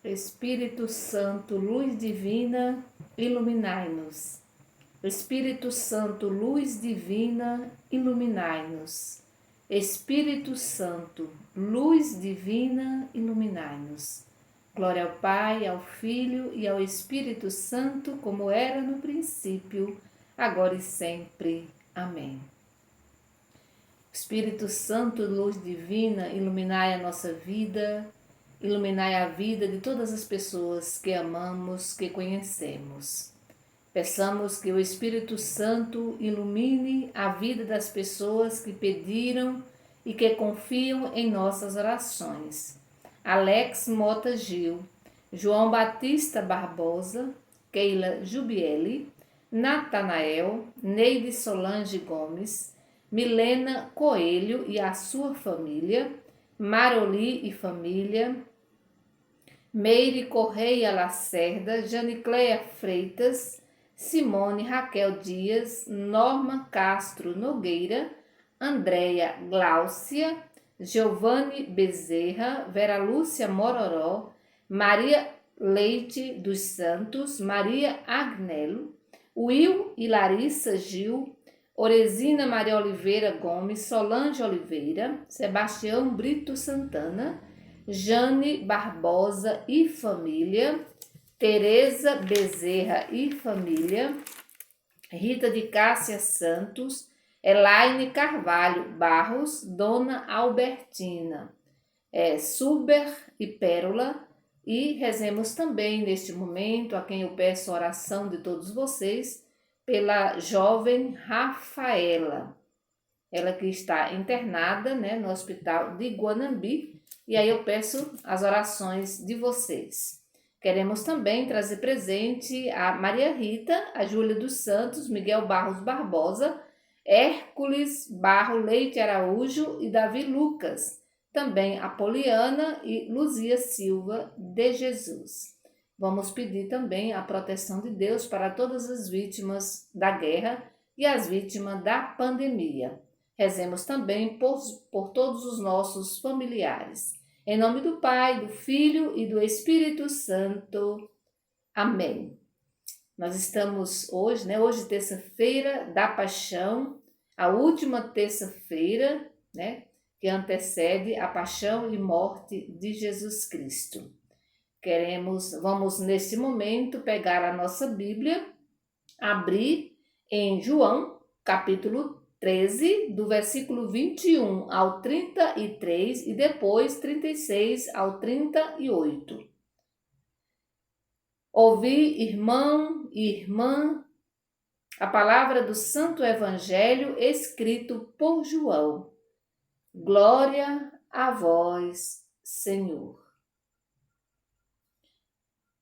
Espírito Santo, luz divina, iluminai-nos. Espírito Santo, luz divina, iluminai-nos. Espírito Santo, luz divina, iluminai-nos. Glória ao Pai, ao Filho e ao Espírito Santo, como era no princípio, agora e sempre. Amém. Espírito Santo, luz divina, iluminai a nossa vida, iluminai a vida de todas as pessoas que amamos, que conhecemos. Peçamos que o Espírito Santo ilumine a vida das pessoas que pediram e que confiam em nossas orações. Alex Mota Gil, João Batista Barbosa, Keila Jubiele, Natanael, Neide Solange Gomes, Milena Coelho e a sua família, Maroli e família, Meire Correia Lacerda, Janicleia Freitas, Simone Raquel Dias, Norma Castro Nogueira, Andréia Gláucia, Giovanni Bezerra, Vera Lúcia Mororó, Maria Leite dos Santos, Maria Agnello, Will e Larissa Gil, Oresina Maria Oliveira Gomes, Solange Oliveira, Sebastião Brito Santana, Jane Barbosa e família, Tereza Bezerra e família, Rita de Cássia Santos, Elaine Carvalho Barros, Dona Albertina, Suber e Pérola, e rezemos também neste momento, a quem eu peço a oração de todos vocês, pela jovem Rafaela, ela que está internada, no hospital de Guanambi, e aí eu peço as orações de vocês. Queremos também trazer presente a Maria Rita, a Júlia dos Santos, Miguel Barros Barbosa, Hércules Barro Leite Araújo e Davi Lucas, também a Poliana e Luzia Silva de Jesus. Vamos pedir também a proteção de Deus para todas as vítimas da guerra e as vítimas da pandemia. Rezemos também por todos os nossos familiares. Em nome do Pai, do Filho e do Espírito Santo. Amém. Nós estamos hoje, terça-feira da Paixão, a última terça-feira, que antecede a paixão e morte de Jesus Cristo. Vamos nesse momento pegar a nossa Bíblia, abrir em João, capítulo 13, do versículo 21 ao 33 e depois 36 ao 38. Ouvi, irmão e irmã, a palavra do Santo Evangelho escrito por João. Glória a vós, Senhor.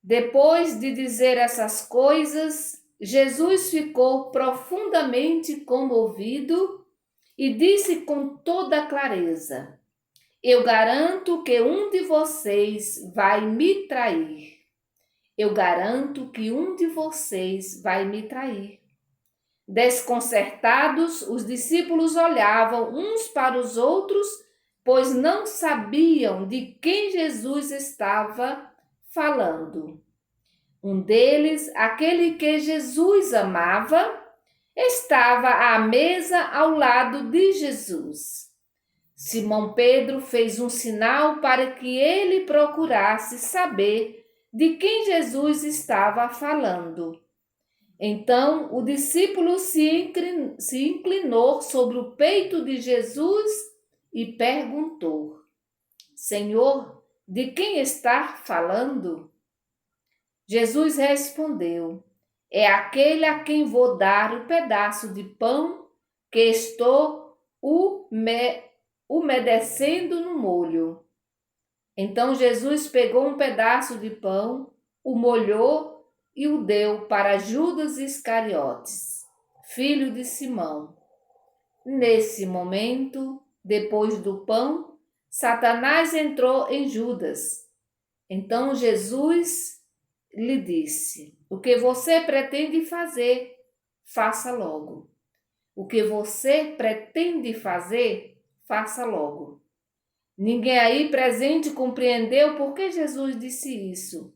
Depois de dizer essas coisas, Jesus ficou profundamente comovido e disse com toda clareza: Eu garanto que um de vocês vai me trair. Eu garanto que um de vocês vai me trair. Desconcertados, os discípulos olhavam uns para os outros, pois não sabiam de quem Jesus estava falando. Um deles, aquele que Jesus amava, estava à mesa ao lado de Jesus. Simão Pedro fez um sinal para que ele procurasse saber de quem Jesus estava falando. Então o discípulo se inclinou sobre o peito de Jesus e perguntou: Senhor, de quem está falando? Jesus respondeu: É aquele a quem vou dar o pedaço de pão que estou umedecendo no molho. Então Jesus pegou um pedaço de pão, o molhou e o deu para Judas Iscariotes, filho de Simão. Nesse momento, depois do pão, Satanás entrou em Judas. Então Jesus lhe disse: O que você pretende fazer, faça logo. O que você pretende fazer, faça logo. Ninguém aí presente compreendeu por que Jesus disse isso.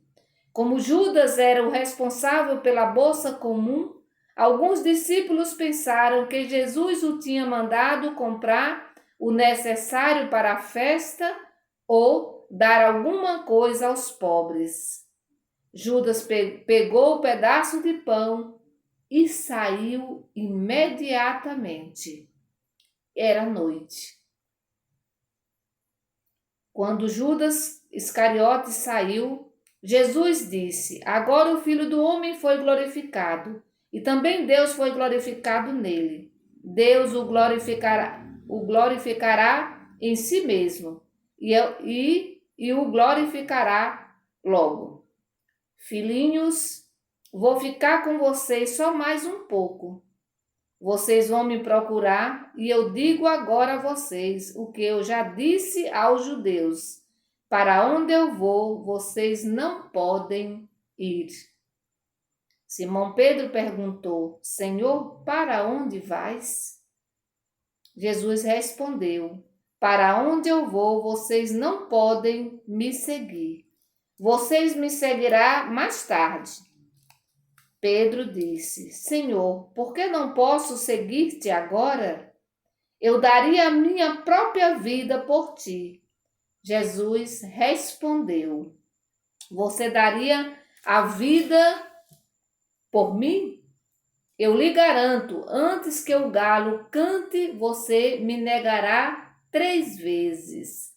Como Judas era o responsável pela bolsa comum, alguns discípulos pensaram que Jesus o tinha mandado comprar o necessário para a festa ou dar alguma coisa aos pobres. Judas pegou o pedaço de pão e saiu imediatamente. Era noite. Quando Judas Iscariote saiu, Jesus disse: Agora o Filho do Homem foi glorificado, e também Deus foi glorificado nele. Deus o glorificará em si mesmo, e o glorificará logo. Filhinhos, vou ficar com vocês só mais um pouco. Vocês vão me procurar e eu digo agora a vocês o que eu já disse aos judeus. Para onde eu vou, vocês não podem ir. Simão Pedro perguntou: Senhor, para onde vais? Jesus respondeu: Para onde eu vou, vocês não podem me seguir. Vocês me seguirão mais tarde. Pedro disse: Senhor, por que não posso seguir-te agora? Eu daria a minha própria vida por ti. Jesus respondeu: Você daria a vida por mim? Eu lhe garanto, antes que o galo cante, você me negará 3 vezes.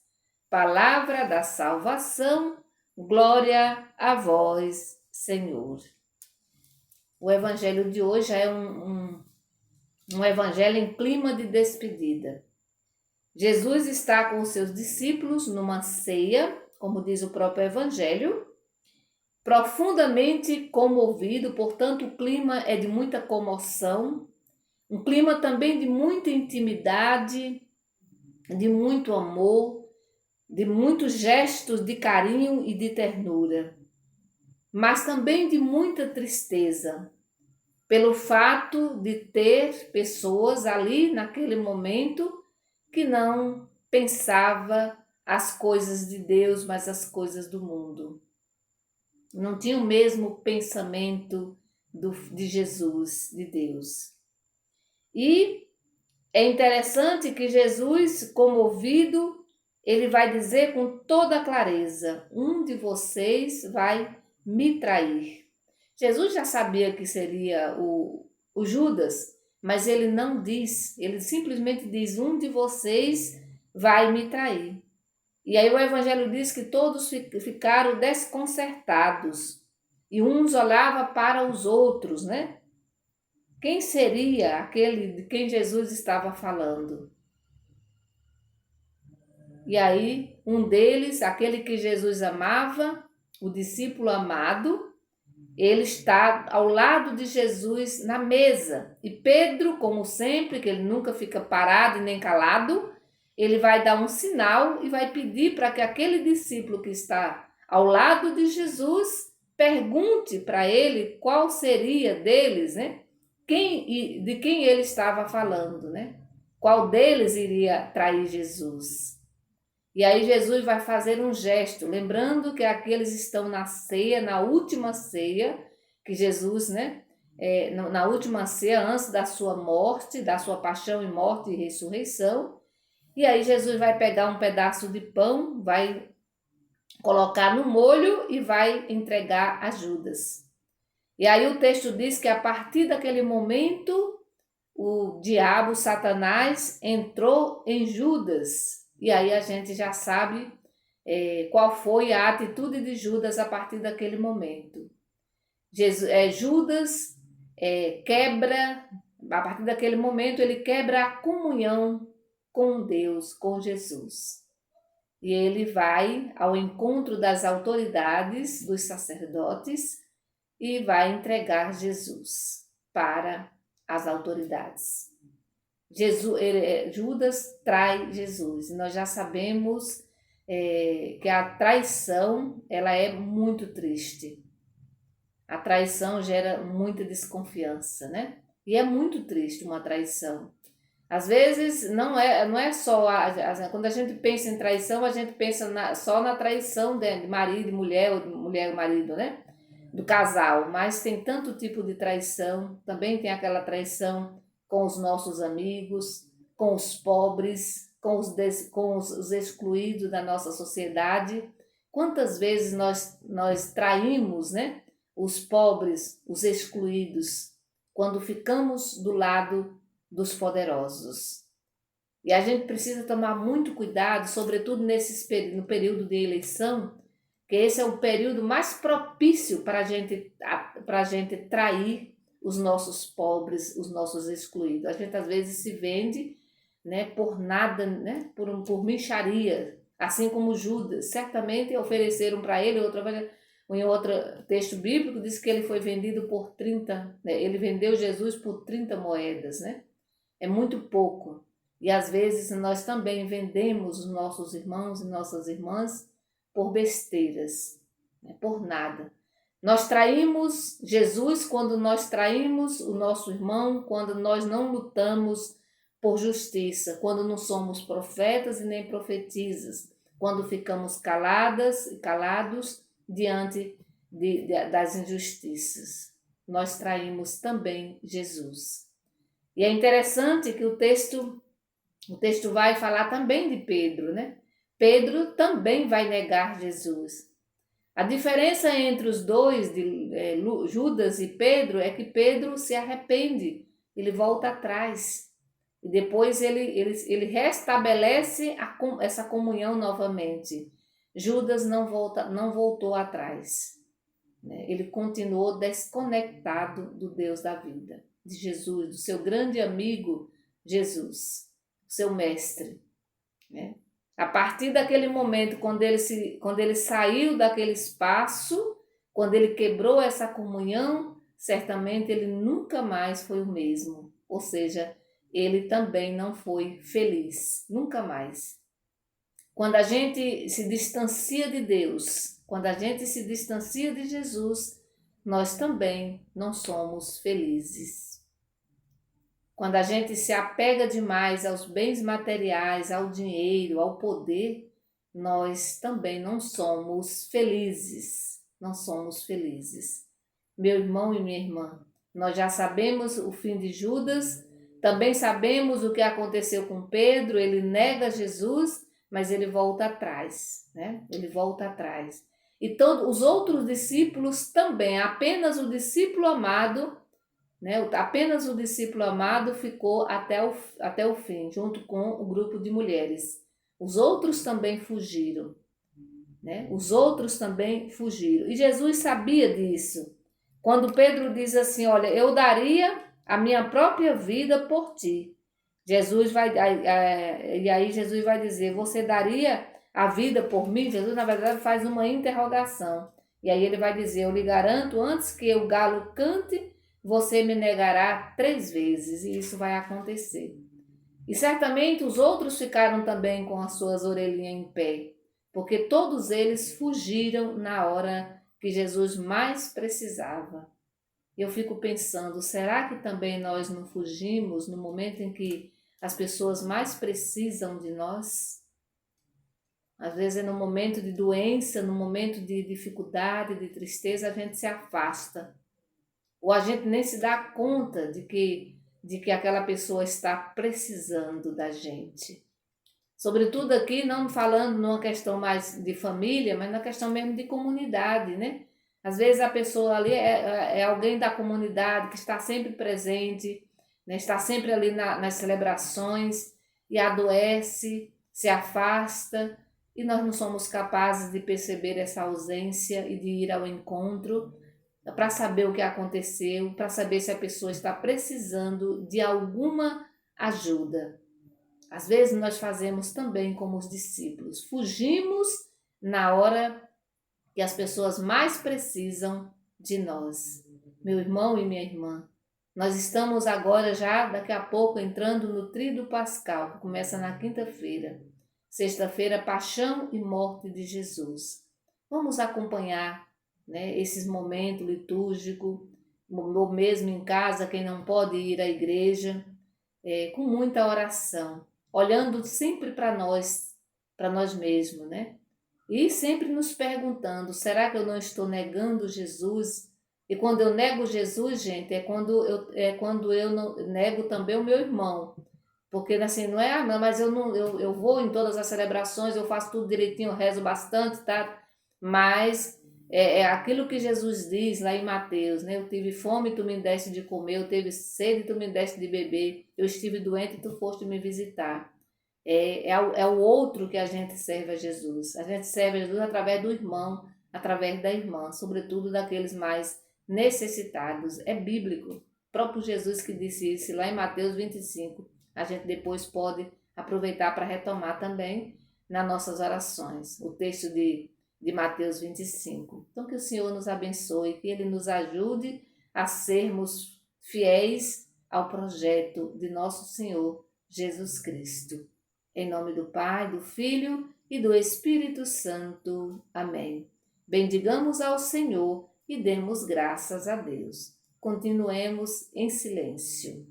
Palavra da salvação, glória a vós, Senhor. O evangelho de hoje é um evangelho em clima de despedida. Jesus está com os seus discípulos numa ceia, como diz o próprio evangelho, profundamente comovido, portanto o clima é de muita comoção, um clima também de muita intimidade, de muito amor, de muitos gestos de carinho e de ternura, mas também de muita tristeza, pelo fato de ter pessoas ali naquele momento que não pensava as coisas de Deus, mas as coisas do mundo. Não tinha o mesmo pensamento de Jesus, de Deus. E é interessante que Jesus, comovido, ele vai dizer com toda clareza: um de vocês vai me trair. Jesus já sabia que seria o Judas, mas ele não diz, ele simplesmente diz: um de vocês vai me trair. E aí o evangelho diz que todos ficaram desconcertados e uns olhavam para os outros, né? Quem seria aquele de quem Jesus estava falando? E aí um deles, aquele que Jesus amava, o discípulo amado, ele está ao lado de Jesus na mesa. E Pedro, como sempre, que ele nunca fica parado e nem calado, ele vai dar um sinal e vai pedir para que aquele discípulo que está ao lado de Jesus pergunte para ele qual seria deles, né? De quem ele estava falando, né? Qual deles iria trair Jesus? E aí Jesus vai fazer um gesto, lembrando que aqueles estão na ceia, na última ceia, que Jesus, né? Na última ceia, antes da sua morte, da sua paixão e morte e ressurreição. E aí Jesus vai pegar um pedaço de pão, vai colocar no molho e vai entregar a Judas. E aí o texto diz que a partir daquele momento, o diabo, Satanás, entrou em Judas. E aí a gente já sabe qual foi a atitude de Judas a partir daquele momento. Judas quebra, a partir daquele momento, ele quebra a comunhão com Deus, com Jesus. E ele vai ao encontro das autoridades, dos sacerdotes, e vai entregar Jesus para as autoridades. Judas trai Jesus. E nós já sabemos que a traição ela é muito triste. A traição gera muita desconfiança, né? E é muito triste uma traição. Às vezes não é só, quando a gente pensa em traição, a gente pensa só na traição de marido e mulher, ou de mulher e marido, né? Do casal, mas tem tanto tipo de traição, também tem aquela traição com os nossos amigos, com os pobres, com os excluídos da nossa sociedade. Quantas vezes nós traímos, né? Os pobres, os excluídos, quando ficamos do lado dos poderosos. E a gente precisa tomar muito cuidado, sobretudo no período de eleição, que esse é o período mais propício para a gente trair os nossos pobres, os nossos excluídos. A gente às vezes se vende, né, por nada, né, por mixaria, assim como Judas. Certamente ofereceram para ele, em outro texto bíblico, diz que ele foi vendido por 30, né, ele vendeu Jesus por 30 moedas, né? É muito pouco. E às vezes nós também vendemos os nossos irmãos e nossas irmãs por besteiras, né? Por nada. Nós traímos Jesus quando nós traímos o nosso irmão, quando nós não lutamos por justiça, quando não somos profetas e nem profetizas, quando ficamos caladas e calados diante das injustiças. Nós traímos também Jesus. E é interessante que o texto vai falar também de Pedro, né? Pedro também vai negar Jesus. A diferença entre os dois, Judas e Pedro, é que Pedro se arrepende, ele volta atrás. E depois ele restabelece essa comunhão novamente. Judas não voltou atrás, né? Ele continuou desconectado do Deus da vida, de Jesus, do seu grande amigo Jesus, seu mestre, né? A partir daquele momento, quando ele saiu daquele espaço, quando ele quebrou essa comunhão, certamente ele nunca mais foi o mesmo. Ou seja, ele também não foi feliz, nunca mais. Quando a gente se distancia de Deus, quando a gente se distancia de Jesus, nós também não somos felizes. Quando a gente se apega demais aos bens materiais, ao dinheiro, ao poder, nós também não somos felizes. Não somos felizes. Meu irmão e minha irmã, nós já sabemos o fim de Judas, também sabemos o que aconteceu com Pedro, ele nega Jesus, mas ele volta atrás, né? Ele volta atrás. E todos os outros discípulos também, apenas o discípulo amado, né? Apenas o discípulo amado ficou até o fim, junto com o grupo de mulheres. Os outros também fugiram, né? Os outros também fugiram. E Jesus sabia disso. Quando Pedro diz assim, olha, eu daria a minha própria vida por ti. E aí Jesus vai dizer, você daria a vida por mim? Jesus, na verdade, faz uma interrogação. E aí ele vai dizer, eu lhe garanto, antes que o galo cante, você me negará 3 vezes, e isso vai acontecer. E certamente os outros ficaram também com as suas orelhinhas em pé, porque todos eles fugiram na hora que Jesus mais precisava. Eu fico pensando, será que também nós não fugimos no momento em que as pessoas mais precisam de nós? Às vezes é no momento de doença, no momento de dificuldade, de tristeza, a gente se afasta. Ou a gente nem se dá conta de que aquela pessoa está precisando da gente. Sobretudo aqui, não falando numa questão mais de família, mas na questão mesmo de comunidade, né? Às vezes a pessoa ali é alguém da comunidade que está sempre presente, né? Está sempre ali nas celebrações e adoece, se afasta, e nós não somos capazes de perceber essa ausência e de ir ao encontro para saber o que aconteceu, para saber se a pessoa está precisando de alguma ajuda. Às vezes nós fazemos também como os discípulos, fugimos na hora que as pessoas mais precisam de nós. Meu irmão e minha irmã, nós estamos agora já, daqui a pouco, entrando no Tríduo Pascal, que começa na quinta-feira. Sexta-feira, Paixão e Morte de Jesus. Vamos acompanhar, né, esses momentos litúrgicos, ou mesmo em casa, quem não pode ir à igreja. com muita oração, olhando sempre para nós mesmos, né? E sempre nos perguntando: será que eu não estou negando Jesus? E quando eu nego Jesus, gente, é quando eu não, nego também o meu irmão. Porque assim, não é, não, mas eu não, eu vou em todas as celebrações, eu faço tudo direitinho, eu rezo bastante, tá? Mas é aquilo que Jesus diz lá em Mateus, né? Eu tive fome, tu me deste de comer, eu tive sede, tu me deste de beber, eu estive doente e tu foste me visitar. É o outro que a gente serve a Jesus. A gente serve a Jesus através do irmão, através da irmã, sobretudo daqueles mais necessitados. É bíblico. O próprio Jesus que disse isso lá em Mateus 25. A gente depois pode aproveitar para retomar também nas nossas orações. O texto de Mateus 25. Então, que o Senhor nos abençoe, que Ele nos ajude a sermos fiéis ao projeto de nosso Senhor Jesus Cristo. Em nome do Pai, do Filho e do Espírito Santo. Amém. Bendigamos ao Senhor e demos graças a Deus. Continuemos em silêncio.